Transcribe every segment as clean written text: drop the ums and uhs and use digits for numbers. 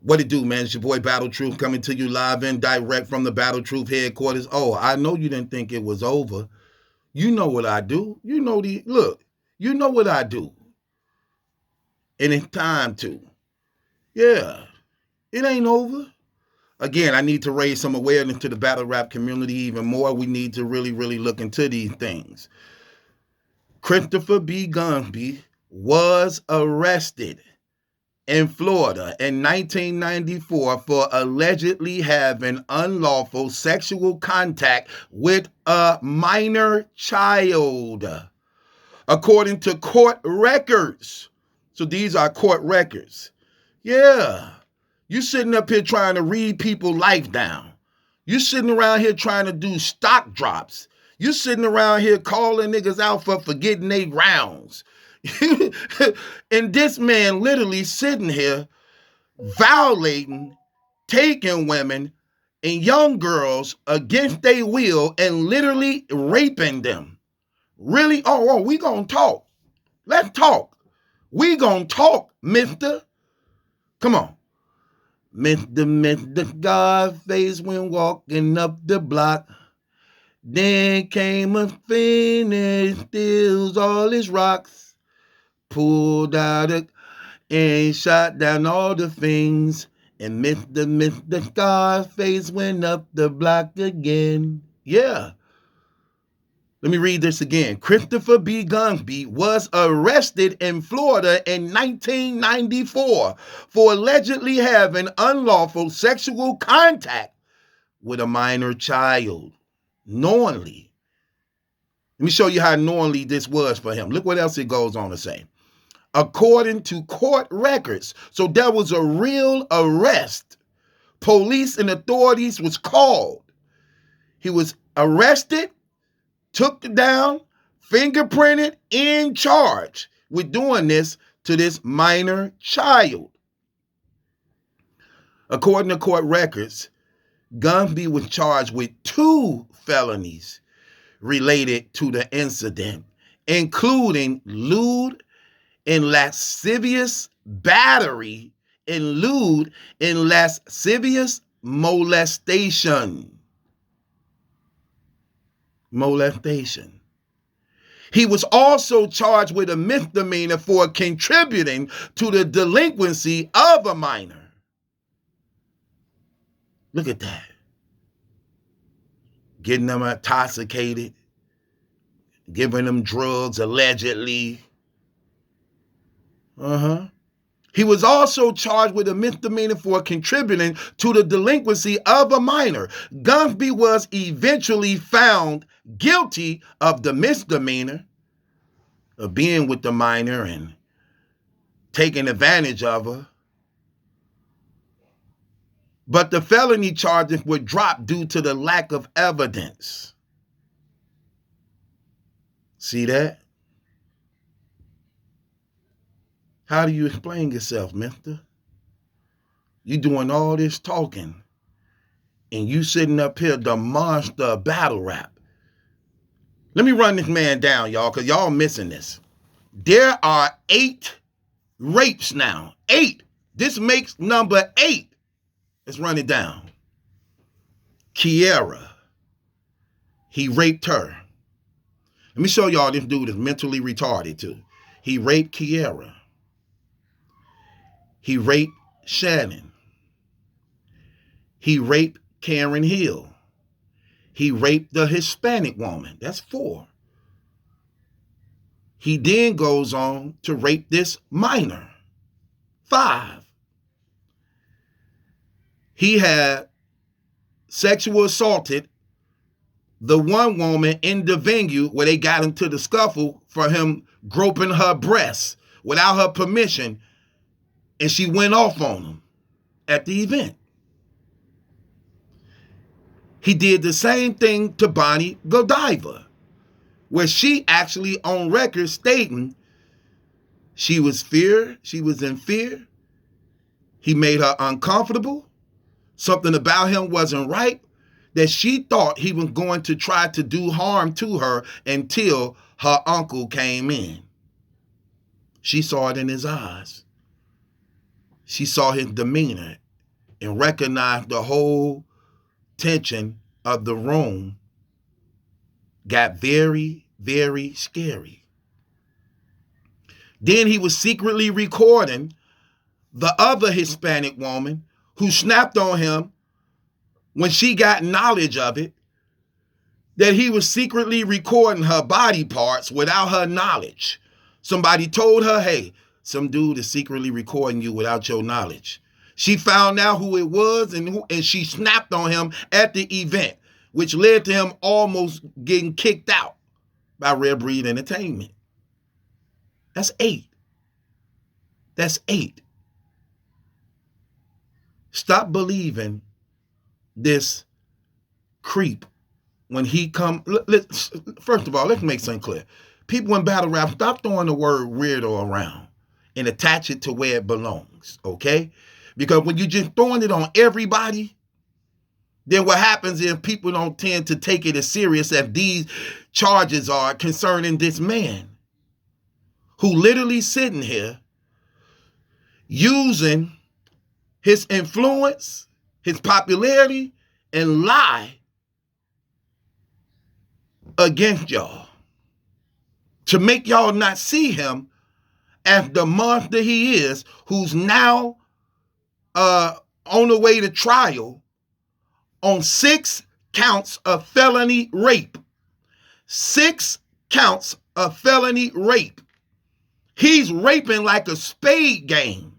What it do, man? It's your boy Battle Truth coming to you live and direct from the Battle Truth headquarters. Oh, I know you didn't think it was over. You know what I do. You know what I do. And it's time to. Yeah, it ain't over. Again, I need to raise some awareness to the battle rap community even more. We need to really look into these things. Christopher B. Gunby was arrested in Florida in 1994 for allegedly having unlawful sexual contact with a minor child, according to court records. So these are court records. Yeah. You sitting up here trying to read people's life down. You sitting around here trying to do stock drops. You sitting around here calling niggas out for forgetting they rounds. And this man literally sitting here violating, taking women and young girls against their will and literally raping them. Really? Oh, we gonna talk. Let's talk. We gonna talk, mister. Come on. Mr. Godface went walking up the block. Then came a finish, steals all his rocks. Pulled out and shot down all the things. And Mr. Scarface went up the block again. Yeah. Let me read this again. Christopher B. Gunby was arrested in Florida in 1994 for allegedly having unlawful sexual contact with a minor child. Knowingly. Let me show you how knowingly this was for him. Look what else it goes on to say. According to court records, so there was a real arrest. Police and authorities was called. He was arrested, took down, fingerprinted, in charge with doing this to this minor child. According to court records, Gunby was charged with 2 felonies related to the incident, including lewd and lascivious battery and lewd and lascivious molestation. He was also charged with a misdemeanor for contributing to the delinquency of a minor. Look at that. Getting them intoxicated, giving them drugs allegedly. He was also charged with a misdemeanor for contributing to the delinquency of a minor. Gunby was eventually found guilty of the misdemeanor of being with the minor and taking advantage of her. But the felony charges were dropped due to the lack of evidence. See that? How do you explain yourself, mister? You doing all this talking and you sitting up here the monster of battle rap. Let me run this man down, y'all, because y'all missing this. There are 8 rapes now. 8. This makes number 8. Let's run it down. Kiera. He raped her. Let me show y'all this dude is mentally retarded too. He raped Kiera. He raped Shannon. He raped Karen Hill. He raped the Hispanic woman. That's 4. He then goes on to rape this minor. 5. He had sexual assaulted the one woman in the venue where they got into the scuffle for him groping her breasts without her permission, and she went off on him at the event. He did the same thing to Bonnie Godiva, where she actually on record stating she was in fear. He made her uncomfortable. Something about him wasn't right, that she thought he was going to try to do harm to her until her uncle came in. She saw it in his eyes. She saw his demeanor and recognized the whole tension of the room got very, very scary. Then he was secretly recording the other Hispanic woman who snapped on him when she got knowledge of it, that he was secretly recording her body parts without her knowledge. Somebody told her, hey, some dude is secretly recording you without your knowledge. She found out who it was, and she snapped on him at the event, which led to him almost getting kicked out by Rare Breed Entertainment. That's 8. That's 8. Stop believing this creep when he come. First of all, let's make something clear. People in battle rap, stop throwing the word weirdo around and attach it to where it belongs, okay? Because when you're just throwing it on everybody, then what happens is people don't tend to take it as serious as these charges are concerning this man who literally sitting here using his influence, his popularity, and lie against y'all to make y'all not see him as the monster he is, who's now on the way to trial on 6 counts of felony rape. 6 counts of felony rape. He's raping like a spade game.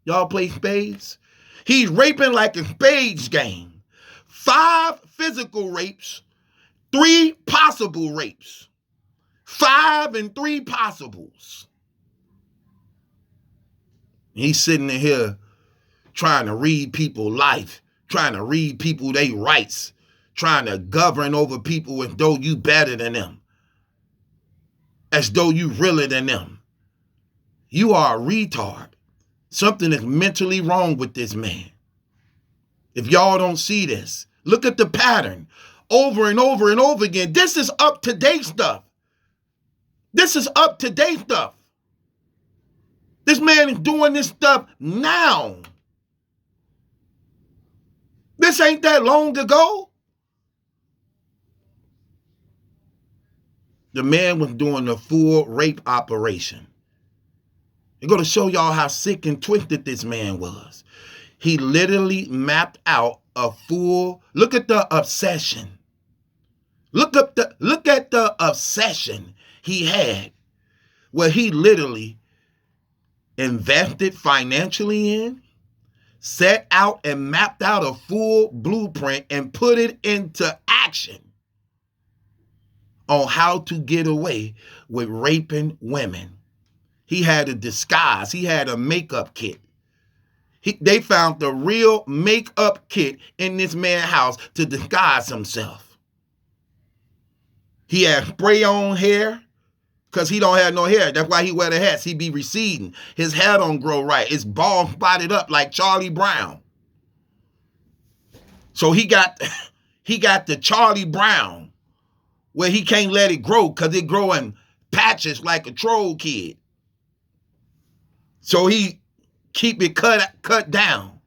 Y'all play spades? He's raping like a spades game. 5 physical rapes, 3 possible rapes. 5 and 3 possibles. He's sitting in here trying to read people life, trying to read people their rights, trying to govern over people as though you better than them, as though you realer than them. You are a retard. Something is mentally wrong with this man. If y'all don't see this, look at the pattern over and over and over again. This is up-to-date stuff. This is up-to-date stuff. This man is doing this stuff now. This ain't that long ago. The man was doing a full rape operation. It's going to show y'all how sick and twisted this man was. He literally mapped out a full, look at the obsession. Look at the obsession he had, where he literally invested financially in, set out and mapped out a full blueprint and put it into action on how to get away with raping women. He had a disguise. He had a makeup kit. They found the real makeup kit in this man's house to disguise himself. He had spray-on hair because he don't have no hair. That's why he wear the hats. He be receding. His hair don't grow right. It's bald spotted up like Charlie Brown. So he got the Charlie Brown where he can't let it grow because it grow in patches like a troll kid. So he keep it cut down.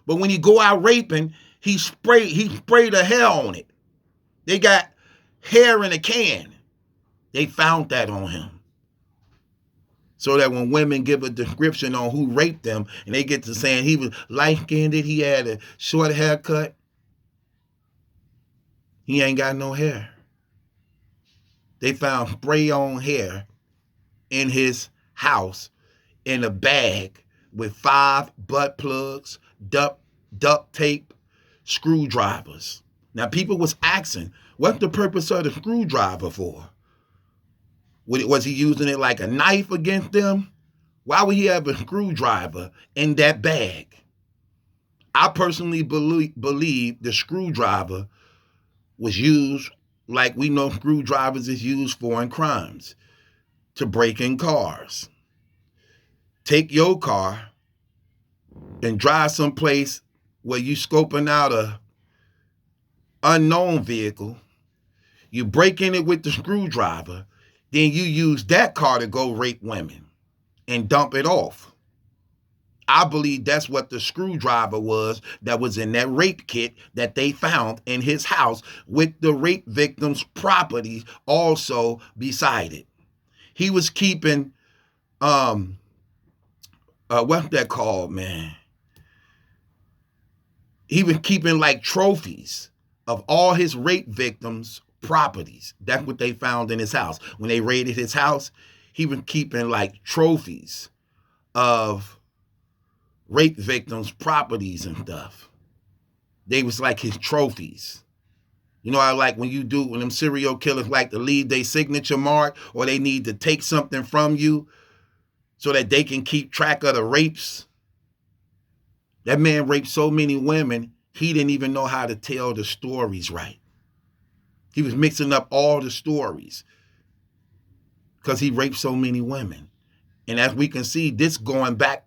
But when he go out raping, he spray the hair on it. They got hair in a can. They found that on him. So that when women give a description on who raped them, and they get to saying he was light-skinned, he had a short haircut, he ain't got no hair. They found spray-on hair in his house in a bag with 5 butt plugs, duct tape, screwdrivers. Now, people was asking, what's the purpose of the screwdriver for? Was he using it like a knife against them? Why would he have a screwdriver in that bag? I personally believe the screwdriver was used like we know screwdrivers is used for in crimes, to break in cars. Take your car and drive someplace where you scoping out a unknown vehicle. You break in it with the screwdriver, then you use that car to go rape women and dump it off. I believe that's what the screwdriver was that was in that rape kit that they found in his house with the rape victim's property also beside it. He was keeping what's that called, man? He was keeping like trophies of all his rape victims' properties. That's what they found in his house. When they raided his house, he was keeping like trophies of rape victims' properties and stuff. They was like his trophies. You know, I like when them serial killers like to leave their signature mark, or they need to take something from you so that they can keep track of the rapes. That man raped so many women, he didn't even know how to tell the stories right. He was mixing up all the stories because he raped so many women. And as we can see, this going back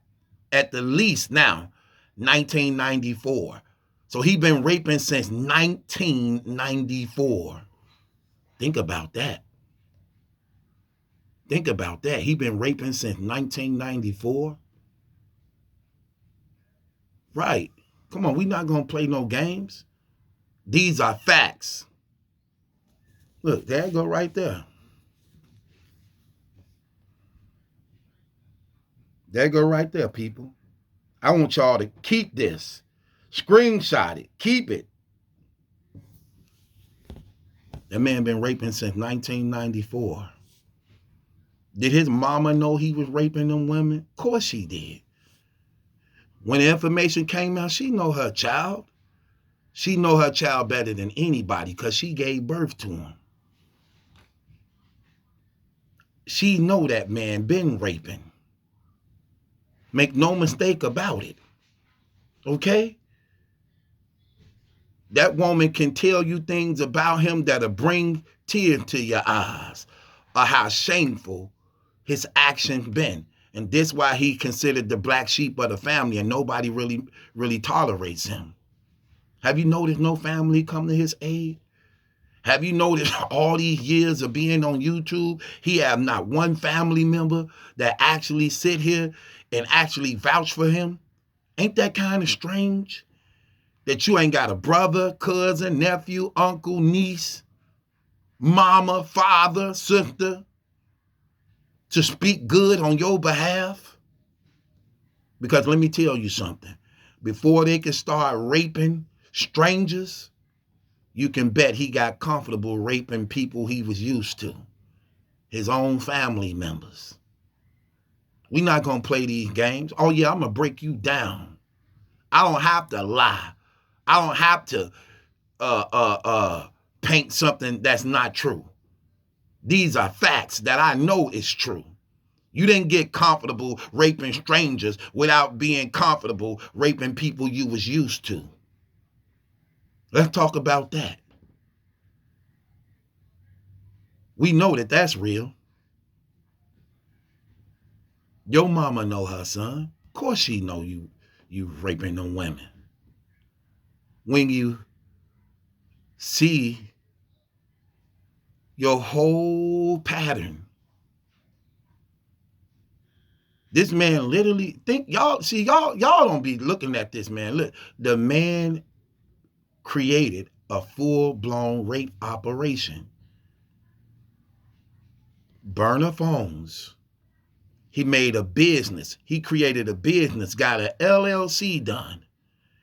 at the least now, 1994. So he been raping since 1994. Think about that. Think about that. He been raping since 1994. Right. Come on, we not going to play no games. These are facts. Look, there you go right there. There you go right there, people. I want y'all to keep this. Screenshot it. Keep it. That man been raping since 1994. Did his mama know he was raping them women? Of course she did. When the information came out, she know her child. She know her child better than anybody because she gave birth to him. She know that man been raping. Make no mistake about it. Okay? That woman can tell you things about him that'll bring tears to your eyes, or how shameful his actions been. And this why he considered the black sheep of the family, and nobody really tolerates him. Have you noticed no family come to his aid? Have you noticed all these years of being on YouTube, he have not one family member that actually sit here and actually vouch for him? Ain't that kind of strange? That you ain't got a brother, cousin, nephew, uncle, niece, mama, father, sister to speak good on your behalf? Because let me tell you something. Before they can start raping strangers, you can bet he got comfortable raping people he was used to, his own family members. We're not going to play these games. Oh, yeah, I'm going to break you down. I don't have to lie. I don't have to paint something that's not true. These are facts that I know is true. You didn't get comfortable raping strangers without being comfortable raping people you was used to. Let's talk about that. We know that that's real. Your mama know her son. Of course she know you raping them women. When you see your whole pattern, this man literally y'all don't be looking at this man. Look, the man created a full-blown rape operation. Burner phones. He made a business. He created a business, got an LLC done.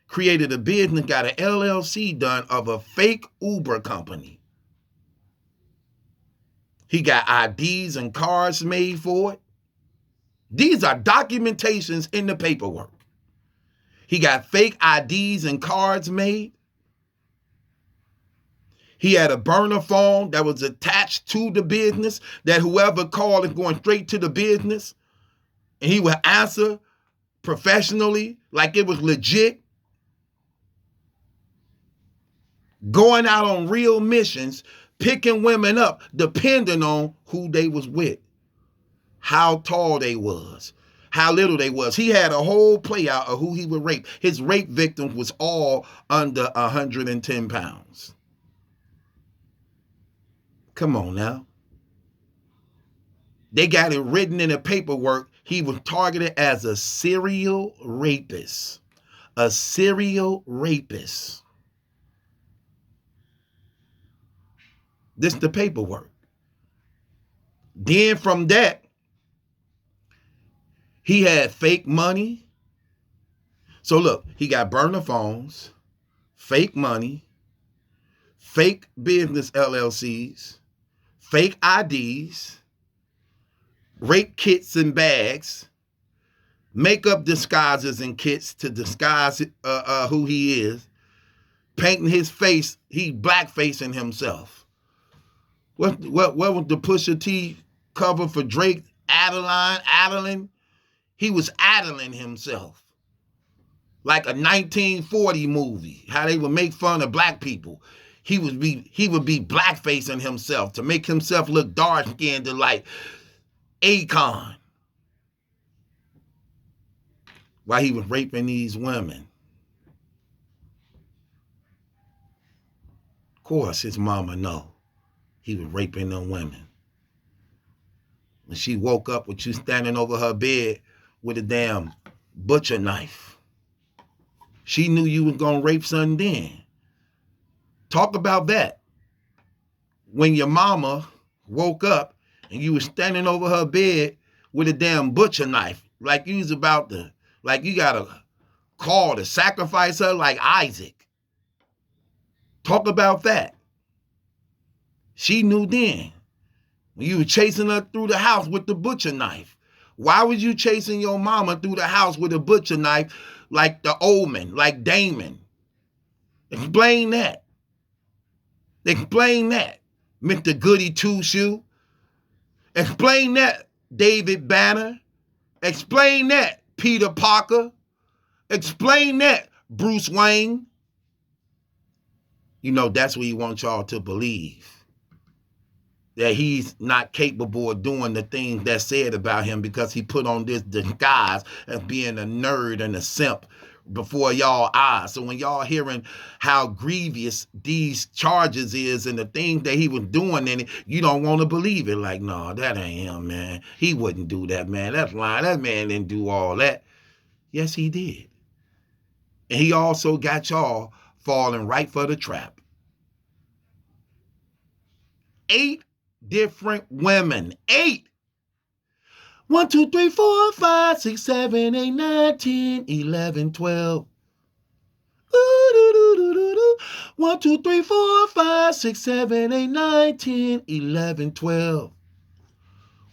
Created a business, got an LLC done of a fake Uber company. He got IDs and cards made for it. These are documentations in the paperwork. He got fake IDs and cards made. He had a burner phone that was attached to the business that whoever called is going straight to the business. And he would answer professionally like it was legit. Going out on real missions, picking women up depending on who they was with, how tall they was, how little they was. He had a whole play out of who he would rape. His rape victims was all under 110 pounds. Come on now. They got it written in the paperwork He was targeted as a serial rapist. A serial rapist. This is the paperwork. Then from that, he had fake money. So look, he got burner phones, fake money, fake business LLCs, fake IDs, rape kits and bags, makeup disguises and kits to disguise who he is, painting his face, he blackfacing himself. What was the Pusha T cover for Drake? Adeline? He was Adeline himself. Like a 1940 movie, how they would make fun of black people. He would be blackfacing himself to make himself look dark-skinned like Akon. While he was raping these women. Of course, his mama know he was raping them women. When she woke up with you standing over her bed with a damn butcher knife, she knew you was gonna rape son then. Talk about that. When your mama woke up and you was standing over her bed with a damn butcher knife, like you was about to, like you got a call to sacrifice her like Isaac. Talk about that. She knew then. When you were chasing her through the house with the butcher knife. Why was you chasing your mama through the house with a butcher knife like the Omen, like Damon? Explain that. Explain that, Mr. Goody Two-Shoe. Explain that, David Banner. Explain that, Peter Parker. Explain that, Bruce Wayne. You know, that's what he wants y'all to believe. That he's not capable of doing the things that's said about him because he put on this disguise as being a nerd and a simp before y'all eyes. So when y'all hearing how grievous these charges is and the things that he was doing in it, you don't want to believe it. Like, no, that ain't him, man. He wouldn't do that, man. That's lying. That man didn't do all that. Yes, he did. And he also got y'all falling right for the trap. 8 different women. 8. 1, 2, 3, 4, 5, 6, 7, 8, 9, 10, 11, 12. 1, 2, 3, 4, 5, 6, 7, 8, 9, 10, 11, 12.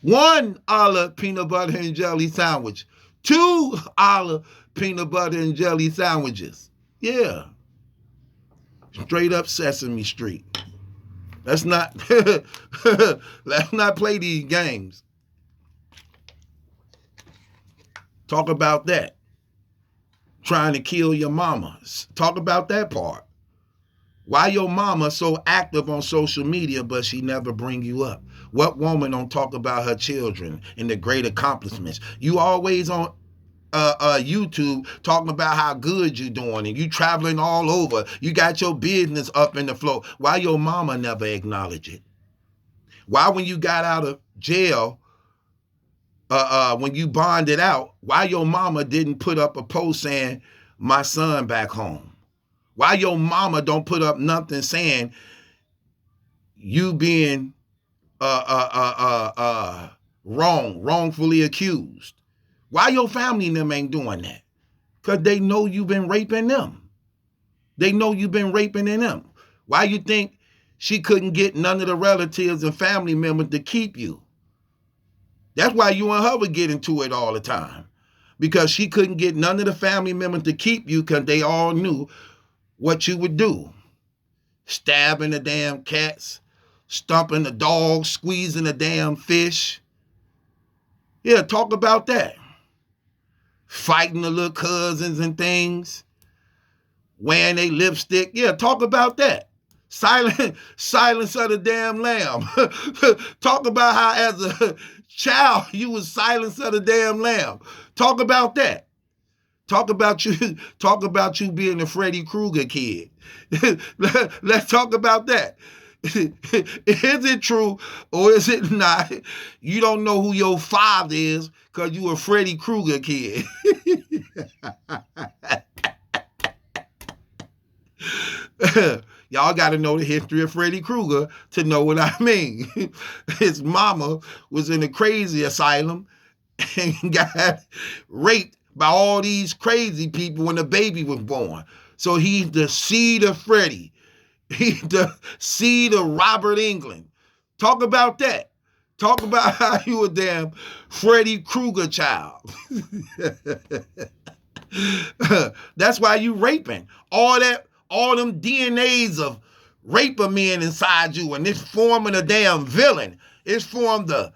1 olive peanut butter and jelly sandwich. 2 olive peanut butter and jelly sandwiches. Yeah. Straight up Sesame Street. Let's not play these games. Talk about that. Trying to kill your mama. Talk about that part. Why your mama so active on social media, but she never bring you up? What woman don't talk about her children and the great accomplishments? You always on YouTube talking about how good you doing and you traveling all over. You got your business up in the flow. Why your mama never acknowledge it? Why when you got out of jail, when you bonded out, why your mama didn't put up a post saying, my son back home? Why your mama don't put up nothing saying you being wrongfully accused? Why your family and them ain't doing that? Because they know you've been raping them. They know you've been raping them. Why you think she couldn't get none of the relatives and family members to keep you? That's why you and her would get into it all the time. Because she couldn't get none of the family members to keep you because they all knew what you would do. Stabbing the damn cats, stomping the dogs, squeezing the damn fish. Yeah, talk about that. Fighting the little cousins and things. Wearing their lipstick. Yeah, talk about that. Silence of the damn lamb. Talk about how as a child you was silence of the damn lamb. Talk about that. Talk about you being a Freddy Krueger kid. Let's talk about that. Is it true or is it not? You don't know who your father is because you a Freddy Krueger kid. Y'all got to know the history of Freddy Krueger to know what I mean. His mama was in a crazy asylum and got raped by all these crazy people when the baby was born. So he's the seed of Freddy. He's the seed of Robert England. Talk about that. Talk about how you a damn Freddy Krueger child. That's why you raping. All them DNAs of raper men inside you, and it's forming a damn villain. It's formed a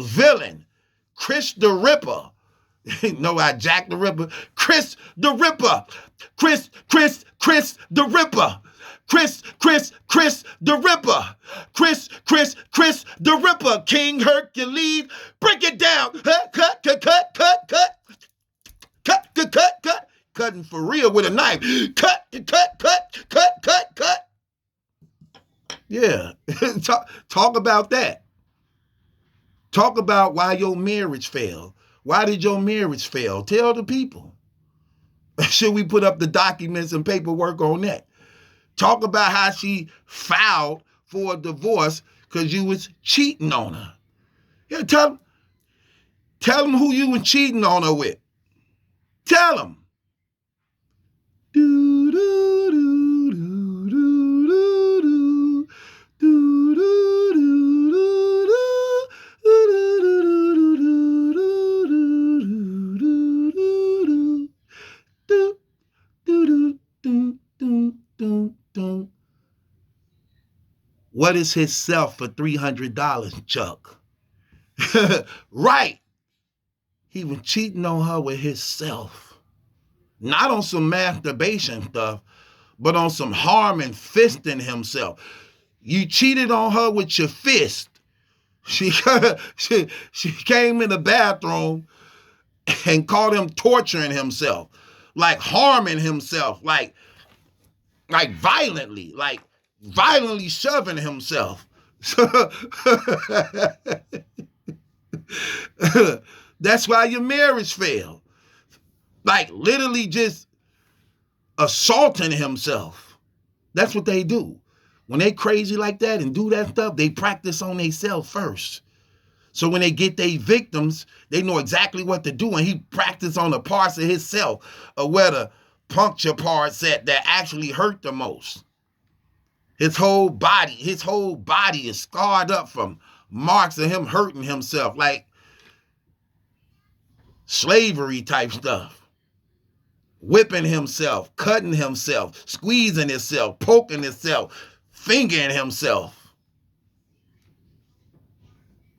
villain. Chris the Ripper. No, I Jack the Ripper. Chris the Ripper. Chris the Ripper. Chris the Ripper. Chris the Ripper. King Hercules. Break it down. Cut. Cutting for real with a knife. Cut. Yeah. Talk about that. Talk about why your marriage failed. Why did your marriage fail? Tell the people. Should we put up the documents and paperwork on that? Talk about how she filed for a divorce because you was cheating on her. Yeah, tell them who you was cheating on her with. Tell them. What is his self for $300, Chuck? Right. He was cheating on her with himself. Not on some masturbation stuff, but on some harming, fisting himself. You cheated on her with your fist. She came in the bathroom and caught him torturing himself, like harming himself, like violently shoving himself. That's why your marriage failed. Like literally just assaulting himself. That's what they do. When they crazy like that and do that stuff, they practice on themselves first. So when they get their victims, they know exactly what to do. And he practiced on the parts of himself or where the puncture parts at that actually hurt the most. His whole body is scarred up from marks of him hurting himself, like slavery type stuff. Whipping himself, cutting himself, squeezing himself, poking himself, fingering himself.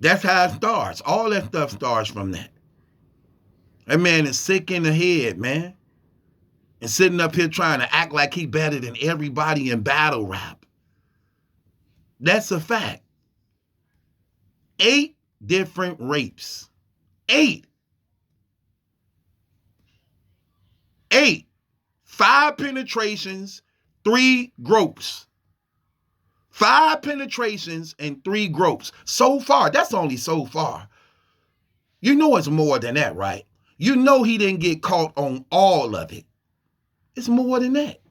That's how it starts. All that stuff starts from that. That man is sick in the head, man. And sitting up here trying to act like he better than everybody in battle rap. That's a fact. 8 different rapes. 8. 5 penetrations, 3 gropes. 5 penetrations and 3 gropes. So far, that's only so far. You know it's more than that, right? You know he didn't get caught on all of it. It's more than that.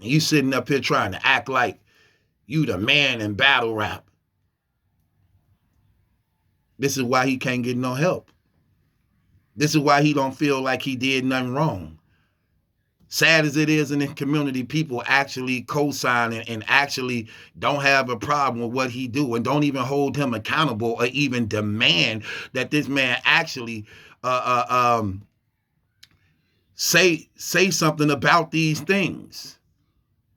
And you sitting up here trying to act like you the man in battle rap. This is why he can't get no help. This is why he don't feel like he did nothing wrong. Sad as it is in the community, people actually co-sign and actually don't have a problem with what he do and don't even hold him accountable or even demand that this man actually say something about these things.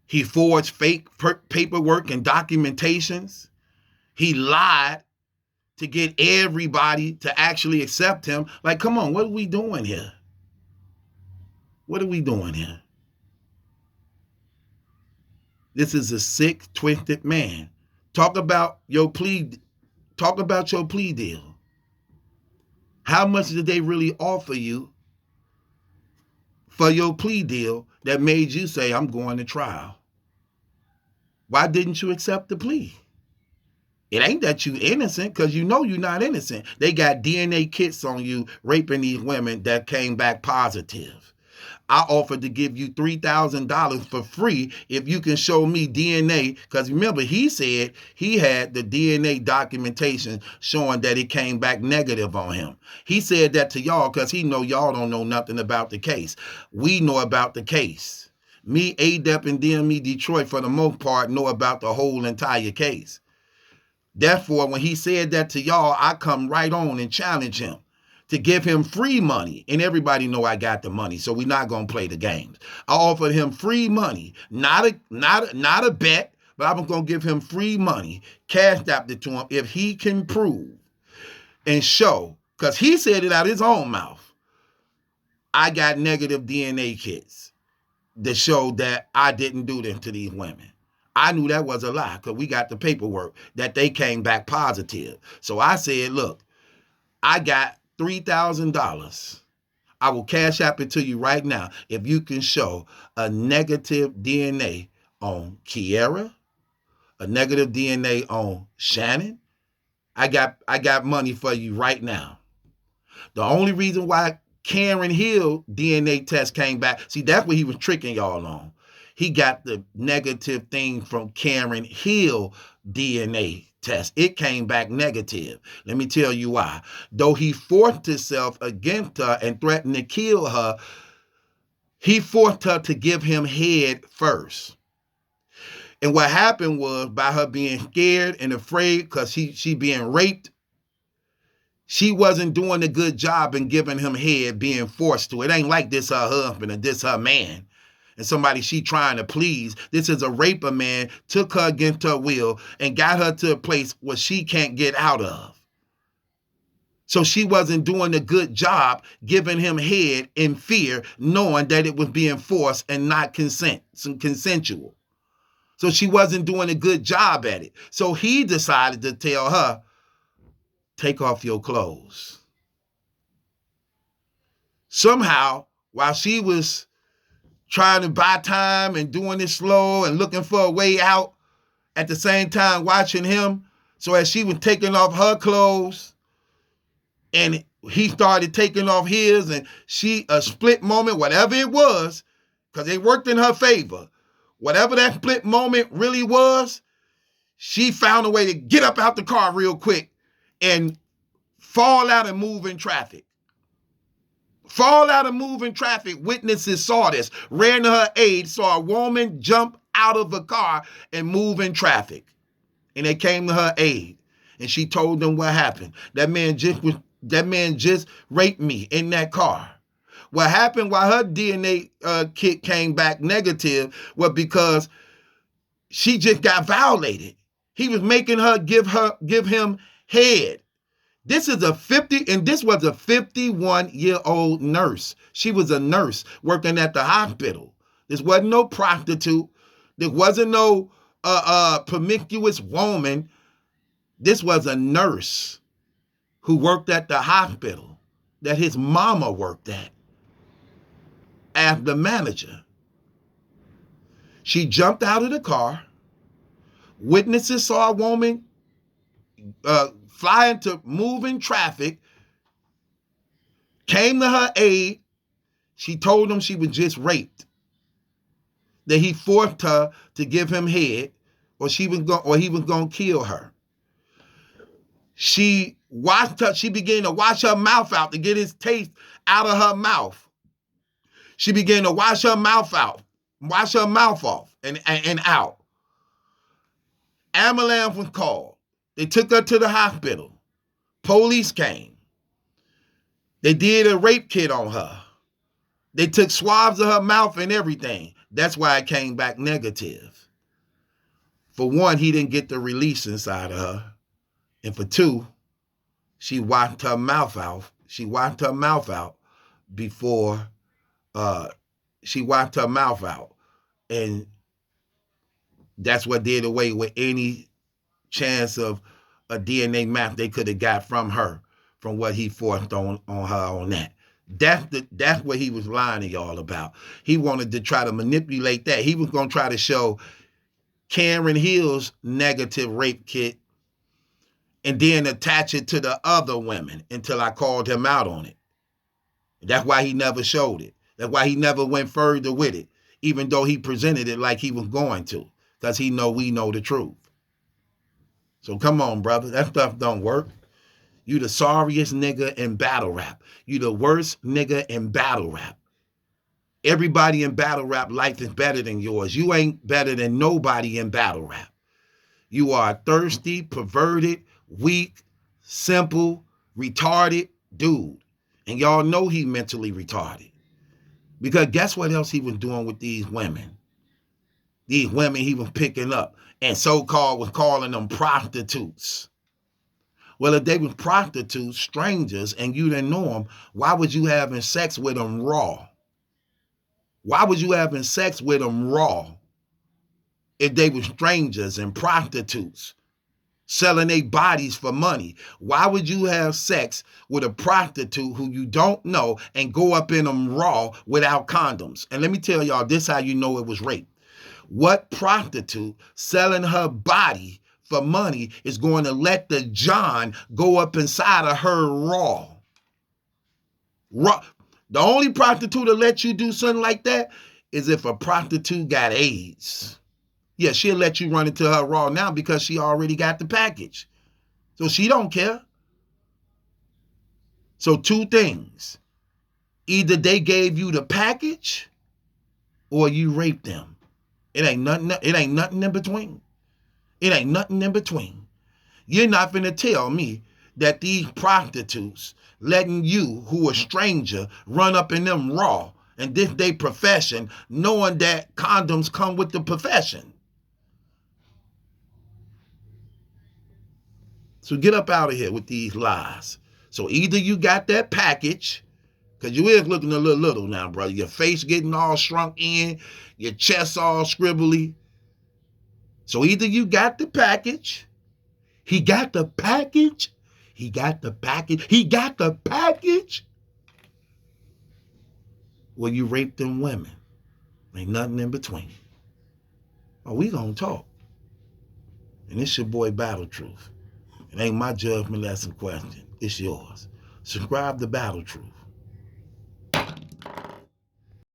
He forged fake paperwork and documentations. He lied to get everybody to actually accept him. Like, come on, what are we doing here? What are we doing here? This is a sick, twisted man. Talk about your plea deal. How much did they really offer you for your plea deal that made you say, I'm going to trial? Why didn't you accept the plea? It ain't that you innocent, because you know you're not innocent. They got DNA kits on you raping these women that came back positive. I offered to give you $3,000 for free if you can show me DNA, because remember, he said he had the DNA documentation showing that it came back negative on him. He said that to y'all because he know y'all don't know nothing about the case. We know about the case. Me, ADEP, and DME Detroit, for the most part, know about the whole entire case. Therefore, when he said that to y'all, I come right on and challenge him to give him free money. And everybody know I got the money, so we're not going to play the games. I offered him free money, not a bet, but I'm going to give him free money, cash out it to him if he can prove and show, because he said it out of his own mouth, I got negative DNA kits that showed that I didn't do them to these women. I knew that was a lie because we got the paperwork that they came back positive. So I said, look, I got $3,000. I will cash app it to you right now if you can show a negative DNA on Kiera, a negative DNA on Shannon. I got money for you right now. The only reason why Karen Hill DNA test came back, see, that's what he was tricking y'all on. He got the negative thing from Karen Hill DNA test. It came back negative. Let me tell you why. Though he forced himself against her and threatened to kill her, he forced her to give him head first. And what happened was, by her being scared and afraid because she being raped, she wasn't doing a good job in giving him head, being forced to. It ain't like this her husband and this her man and somebody she trying to please. This is a raper man, took her against her will and got her to a place where she can't get out of. So she wasn't doing a good job giving him head in fear, knowing that it was being forced and not consensual. So she wasn't doing a good job at it. So he decided to tell her, take off your clothes. Somehow, while she was trying to buy time and doing it slow and looking for a way out, at the same time watching him, so as she was taking off her clothes and he started taking off his, and she, a split moment, whatever it was, because it worked in her favor, whatever that split moment really was, she found a way to get up out the car real quick and fall out and move in traffic. Fall out and move in traffic. Witnesses saw this, ran to her aid, saw a woman jump out of a car and move in traffic. And they came to her aid. And she told them what happened. That man just raped me in that car. What happened while her DNA kit came back negative was because she just got violated. He was making her give him head. This was a 51-year-old nurse. She was a nurse working at the hospital. This wasn't no prostitute. There wasn't no promiscuous woman. This was a nurse who worked at the hospital that his mama worked at as the manager. She jumped out of the car. Witnesses saw a woman fly into moving traffic, came to her aid. She told them she was just raped, that he forced her to give him head, or he was going to kill her. She began to wash her mouth out to get his taste out of her mouth. She began to wash her mouth off and out. Ambulance was called. They took her to the hospital. Police came. They did a rape kit on her. They took swabs of her mouth and everything. That's why it came back negative. For one, he didn't get the release inside of her. And for two, she washed her mouth out. She washed her mouth out before she washed her mouth out. And that's what did away with any chance of a DNA map they could have got from her, from what he forced on her on that. That's what he was lying to y'all about. He wanted to try to manipulate that. He was going to try to show Karen Hill's negative rape kit and then attach it to the other women until I called him out on it. That's why he never showed it. That's why he never went further with it, even though he presented it like he was going to, because we know the truth. So come on, brother. That stuff don't work. You the sorriest nigga in battle rap. You the worst nigga in battle rap. Everybody in battle rap life is better than yours. You ain't better than nobody in battle rap. You are a thirsty, perverted, weak, simple, retarded dude. And y'all know he mentally retarded. Because guess what else he was doing with these women? These women he was picking up and so-called was calling them prostitutes. Well, if they was prostitutes, strangers, and you didn't know them, why was you having sex with them raw? Why was you having sex with them raw if they were strangers and prostitutes selling their bodies for money? Why would you have sex with a prostitute who you don't know and go up in them raw without condoms? And let me tell y'all, this how you know it was rape. What prostitute selling her body for money is going to let the John go up inside of her raw? The only prostitute to let you do something like that is if a prostitute got AIDS. Yeah, she'll let you run into her raw now because she already got the package. So she don't care. So two things. Either they gave you the package or you raped them. It ain't nothing in between. It ain't nothing in between. You're not finna tell me that these prostitutes letting you, who a stranger, run up in them raw and this they profession, knowing that condoms come with the profession. So get up out of here with these lies. So either you got that package, because you is looking a little now, brother. Your face getting all shrunk in, your chest all scribbly. So either you got the package, he got the package, he got the package, he got the package. Well, you raped them women. Ain't nothing in between. Oh, we gonna talk. And it's your boy Battle Truth. It ain't my judgment lesson question. It's yours. Subscribe to Battle Truth.